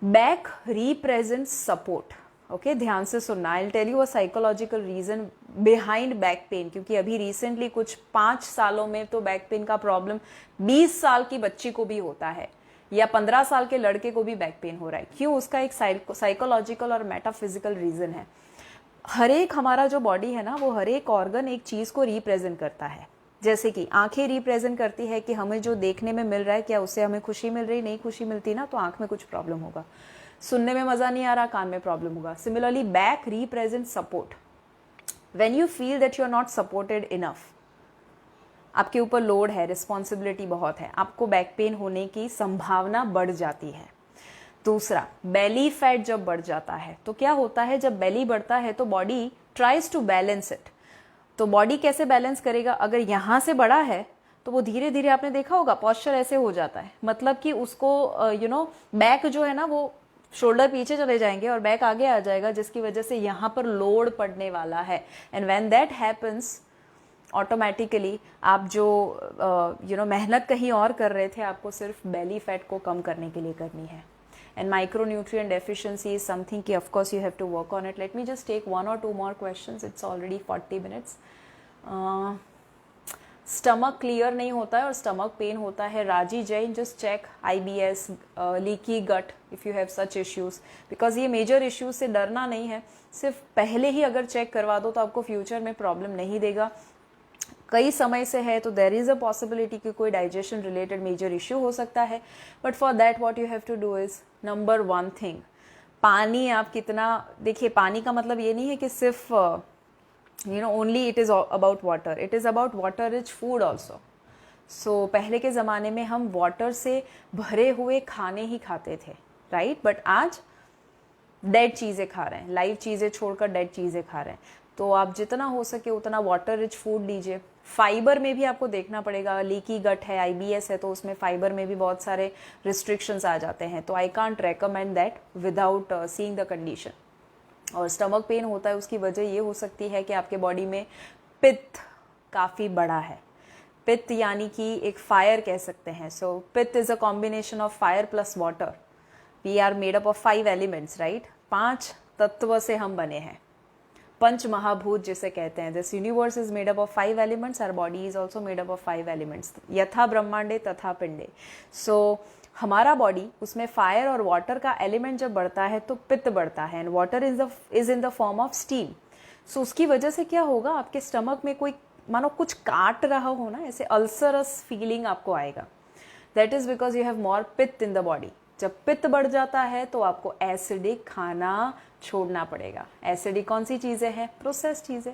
बैक रिप्रेजेंट्स सपोर्ट, ओके, ध्यान से सुनना। I tell you a psychological reason behind back pain, क्योंकि अभी रिसेंटली कुछ 5 सालों में तो बैक पेन का प्रॉब्लम 20 साल की बच्ची को भी होता है या 15 साल के लड़के को भी बैक पेन हो रहा है। क्यों? उसका एक साइकोलॉजिकल और मेटाफिजिकल रीजन है। हर एक हमारा जो बॉडी है ना, वो हर एक ऑर्गन एक चीज को रिप्रेजेंट करता है। जैसे कि आंखें रिप्रेजेंट करती है कि हमें जो देखने में मिल रहा है, क्या उससे हमें खुशी मिल रही, नहीं खुशी मिलती ना, तो आंख में कुछ प्रॉब्लम होगा। सुनने में मजा नहीं आ रहा, कान में प्रॉब्लम होगा। Similarly back represent support. When you feel that you are not supported enough, आपके ऊपर लोड है, रिस्पॉन्सिबिलिटी बहुत है, आपको बैक पेन होने की संभावना बढ़ जाती है। दूसरा, बेली फैट जब बढ़ जाता है तो क्या होता है? जब बेली बढ़ता है तो body tries to balance it. तो बॉडी कैसे बैलेंस करेगा? अगर यहाँ से बढ़ा है तो वो धीरे धीरे, आपने देखा होगा, पॉस्चर ऐसे हो जाता है, मतलब कि उसको यू नो बैक जो है ना, वो शोल्डर पीछे चले जाएंगे और बैक आगे आ जाएगा, जिसकी वजह से यहाँ पर लोड पड़ने वाला है। And when that happens, automatically आप जो यू नो मेहनत कहीं और कर रहे थे, आपको सिर्फ बेली फैट को कम करने के लिए करनी है। And micronutrient deficiency is something कि of course you have to work on it. Let me just take 1 or 2 more questions, it's already 40 minutes। Stomach clear नहीं होता है और स्टमक पेन होता है, Raji Jain, just check IBS, leaky gut if you have such issues, because ये मेजर इश्यूज से डरना नहीं है, सिर्फ पहले ही अगर चेक करवा दो तो आपको फ्यूचर में प्रॉब्लम नहीं देगा। कई समय से है तो देर इज़ अ पॉसिबिलिटी कि कोई डाइजेशन रिलेटेड मेजर इश्यू हो सकता है, but for that what you have to do is number 1 thing, पानी आप कितना, देखिए पानी का मतलब ये नहीं है कि सिर्फ only it is about water, it is about water rich food also. So पहले के ज़माने में हम वाटर से भरे हुए खाने ही खाते थे, राइट, बट आज डेड चीज़ें खा रहे हैं, लाइव चीज़ें छोड़कर डेड चीज़ें खा रहे हैं। तो आप जितना हो सके उतना वाटर रिच फूड लीजिए। फाइबर में भी आपको देखना पड़ेगा, लीकी गट है, IBS है, तो उसमें फाइबर में भी बहुत सारे रिस्ट्रिक्शंस आ जाते हैं, तो I can't recommend that without seeing the condition. और स्टमक पेन होता है, उसकी वजह ये हो सकती है कि आपके बॉडी में पित्त काफ़ी बड़ा है। पित्त यानी कि एक फायर कह सकते हैं। So pitta is a combination of fire plus water. We are made up of 5 elements, right, 5 तत्व से हम बने हैं, पंच महाभूत जिसे कहते हैं। This universe is made up of 5 elements, our body is also made up of 5 elements, यथा ब्रह्मांडे तथा पिंडे। सो हमारा बॉडी, उसमें फायर और वाटर का एलिमेंट जब बढ़ता है तो पित्त बढ़ता है, and water is in the form of steam. So उसकी वजह से क्या होगा, आपके स्टमक में कोई मानो कुछ काट रहा हो ना, ऐसे अल्सरस फीलिंग आपको आएगा। That is because you have more पित्त इन द बॉडी। जब पित्त बढ़ जाता है तो आपको एसिडिक खाना छोड़ना पड़ेगा। एसिडिक कौन सी चीज़ें हैं? प्रोसेस्ड चीज़ें।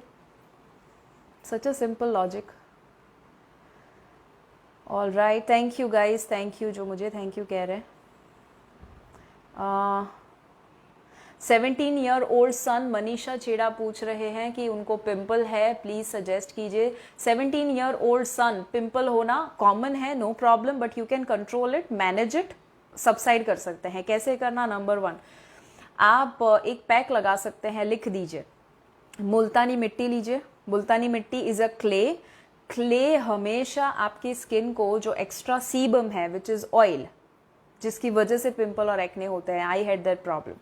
Such a simple logic. All right, thank you guys, thank you जो मुझे थैंक यू कह रहे हैं। 17 ईयर ओल्ड सन मनीषा छेड़ा पूछ रहे हैं कि उनको पिंपल है, प्लीज सजेस्ट कीजिए। 17 ईयर ओल्ड सन, पिंपल होना कॉमन है, no problem, but you can control it, manage it, subside कर सकते हैं। कैसे करना? नंबर 1, आप एक पैक लगा सकते हैं, लिख दीजिए, मुल्तानी मिट्टी लीजिए। मुल्तानी मिट्टी इज अ क्ले। क्ले हमेशा आपकी स्किन को जो एक्स्ट्रा सीबम है विच इज ऑयल, जिसकी वजह से पिंपल और एक्ने होते हैं, आई हैड दैट प्रॉब्लम,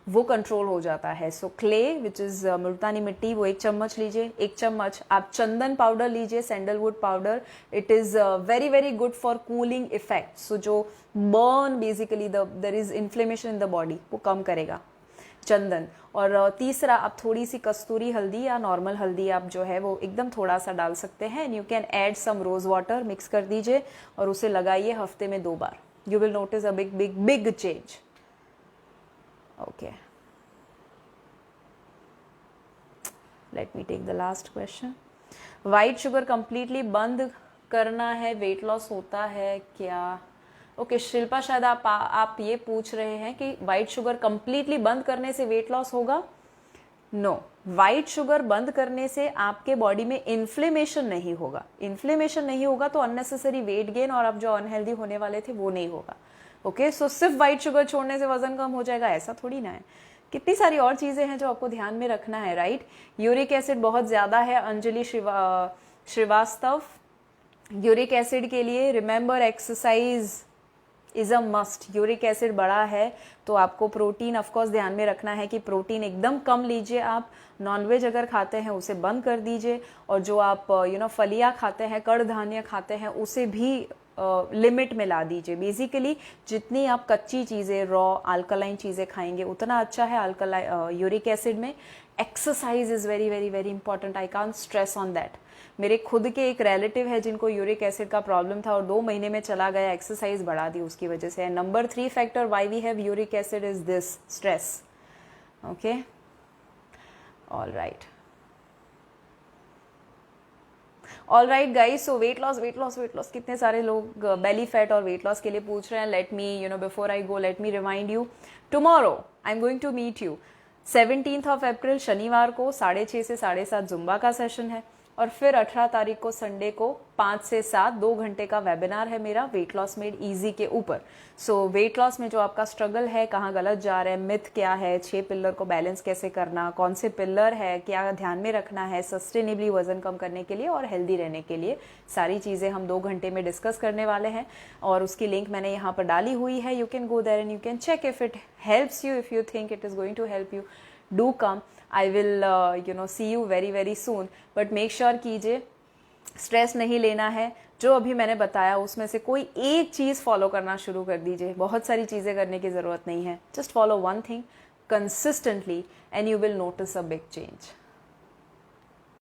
वो कंट्रोल हो जाता है। सो क्ले विच इज मुल्तानी मिट्टी, वो 1 चम्मच लीजिए। 1 चम्मच आप चंदन पाउडर लीजिए, sandalwood powder, it is very very good for cooling effect. So जो burn basically there is inflammation in the body, वो कम करेगा चंदन। और तीसरा, आप थोड़ी सी कस्तूरी हल्दी या नॉर्मल हल्दी आप जो है वो एकदम थोड़ा सा डाल सकते हैं, and you can add some rose water, mix कर दीजिए और उसे लगाइए हफ्ते में 2 बार। You will notice a big big big change. Okay, let me take the last question. White sugar completely बंद करना है, वेट लॉस होता है क्या? ओके, शिल्पा शायद आप ये पूछ रहे हैं कि वाइट शुगर कंप्लीटली बंद करने से वेट लॉस होगा। नो, वाइट शुगर बंद करने से आपके बॉडी में इन्फ्लेमेशन नहीं होगा। इन्फ्लेमेशन नहीं होगा तो अननेसेसरी वेट गेन और आप जो अनहेल्दी होने वाले थे वो नहीं होगा। ओके, सो सिर्फ वाइट शुगर छोड़ने से वजन कम हो जाएगा, ऐसा थोड़ी ना है। कितनी सारी और चीजें हैं जो आपको ध्यान में रखना है, राइट। यूरिक एसिड बहुत ज्यादा है, अंजलि श्रीवास्तव। यूरिक एसिड के लिए remember exercise is a must. Uric acid बढ़ा है तो आपको प्रोटीन ऑफकोर्स ध्यान में रखना है कि प्रोटीन एकदम कम लीजिए। आप नॉनवेज अगर खाते हैं उसे बंद कर दीजिए, और जो आप फलियां खाते हैं, कड़धान्य खाते हैं, उसे भी लिमिट में ला दीजिए। बेसिकली जितनी आप कच्ची चीज़ें, रॉ अल्कलाइन चीज़ें खाएंगे उतना अच्छा है यूरिक एसिड में। Exercise is very very very important, I can't stress on that. मेरे खुद के एक रिलेटिव है जिनको यूरिक एसिड का प्रॉब्लम था और 2 महीने में चला गया, एक्सरसाइज बढ़ा दी उसकी वजह से। Number 3 factor why we have uric acid is this, stress. Okay, all right, all right guys. So weight loss weight loss weight loss, कितने सारे लोग बेली फैट और वेट लॉस के लिए पूछ रहे हैं। Let me before I go, let me remind you, tomorrow I am going to meet you 17th of April शनिवार को 6:30 से 7:30 जुम्बा का सेशन है, और फिर 18 तारीख को संडे को 5 से 7 2 घंटे का वेबिनार है मेरा वेट लॉस मेड इजी के ऊपर। सो वेट लॉस में जो आपका स्ट्रगल है, कहाँ गलत जा रहे हैं, मिथ क्या है, 6 पिलर को बैलेंस कैसे करना, कौन से पिलर है, क्या ध्यान में रखना है सस्टेनेबली वजन कम करने के लिए और हेल्दी रहने के लिए, सारी चीज़ें हम 2 घंटे में डिस्कस करने वाले हैं। और उसकी लिंक मैंने यहाँ पर डाली हुई है, you can go there and you can check if it helps you, if you think it is going to help you, do come. I will see you very very soon, but make sure कीजिए स्ट्रेस नहीं लेना है, जो अभी मैंने बताया उसमें से कोई एक चीज़ फॉलो करना शुरू कर दीजिए, बहुत सारी चीज़ें करने की ज़रूरत नहीं है, just follow one thing consistently and you will notice a big change.